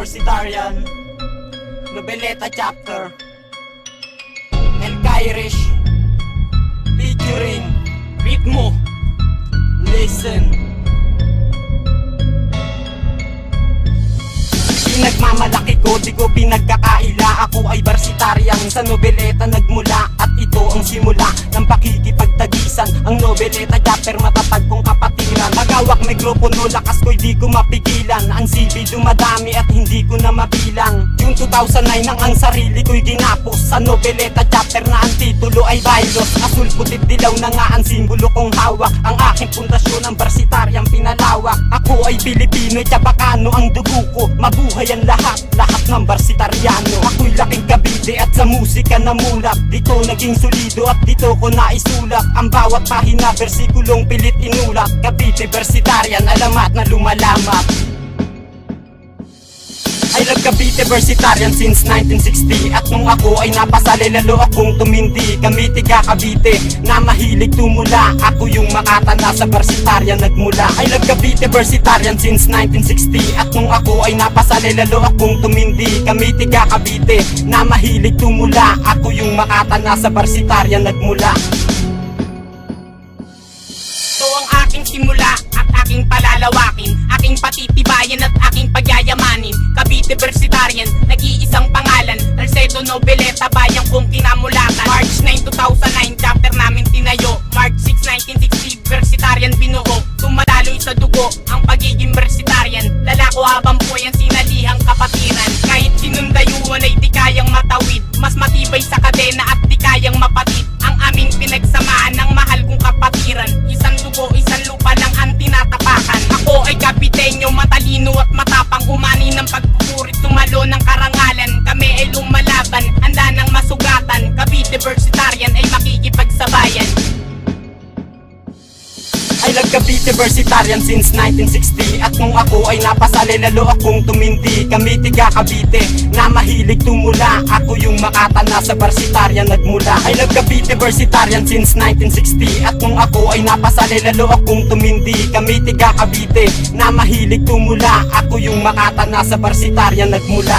Bersitarian Noveleta Chapter El Kairish featuring Ritmo. Listen. Pinagmamalaki ko, di ko pinagkakaila. Ako ay Bersitarian, sa nobeleta nagmula. At ito ang simula ng pakikipagtagisan. Ang nobeleta chapter, matatag kong kapatiran. Magawak mikropono, lakas ko'y di ko mapigilan. Ang CV dumadami at hindi ko na mabilang. June 2009 nang ang sarili ko'y ginapos. Sa nobeleta chapter na ang titulo ay Bailos. Asul, putit, dilaw na nga ang simbolo kong hawak. Ang aking pundasyon ang Bersitarian pinalawak. Ako ay Pilipino, Chabacano ang dugo ko. Mabuhay ang lahat ng Bersitariano. Ako'y laking Cavite at sa musika namulat. Dito naging solido at dito ko naisulat. Ang bawat pahina, bersikulong pilit inulat. Cavite Bersitarian, alamat na lumalamat. I love Cavite Bersitarian since 1960. At nung ako ay napasali, lalo akong tumindi. Kami tiga Cavite na mahilig tumula. Ako yung makatana sa Bersitarian nagmula. I love Cavite Bersitarian since 1960. At nung ako ay napasali, lalo akong tumindi. Kami tiga Cavite na mahilig tumula. Ako yung makatana sa Bersitarian nagmula. Ito ang aking simula at aking palalawakin. Aking patitibayan at aking pagyayamanin. Cavite Bersitarian, nag-iisang pangalan. Arcedo Noveleta, bayang kong kinamulatan. March 9, 2009, chapter namin tinayo. March 6, 1960, Bersitarian binuo. Tumadaloy sa dugo ang pagiging Bersitarian. Lalako habang buhay ang sinalihang kapatiran. Kahit sinundayuan ay di kayang matawid. Mas matibay sa kadena at di kayang mapatid. Ang aming pinagsamaan ng mahal kong kapatiran. Isang dugo, isang lupa lang ang tinatapakan. Ako ay Caviteño, matalino at matapang. Umani ng pagpupurit, tumalo ng karangalan. Kami ay lumalaban, handa ng masugatan. Cavite Bersitarian ay makikipagsabayan. I love Cavite Bersitarian since 1960. At nung ako ay napasali, lalo akong tumindi. Kami tiga Cavite na mahilig tumula. Ako yung makatana sa Bersitarian nagmula. I love Cavite Bersitarian since 1960. At nung ako ay napasali, lalo akong tumindi. Kami tiga Cavite na mahilig tumula. Ako yung makatana sa Bersitarian nagmula.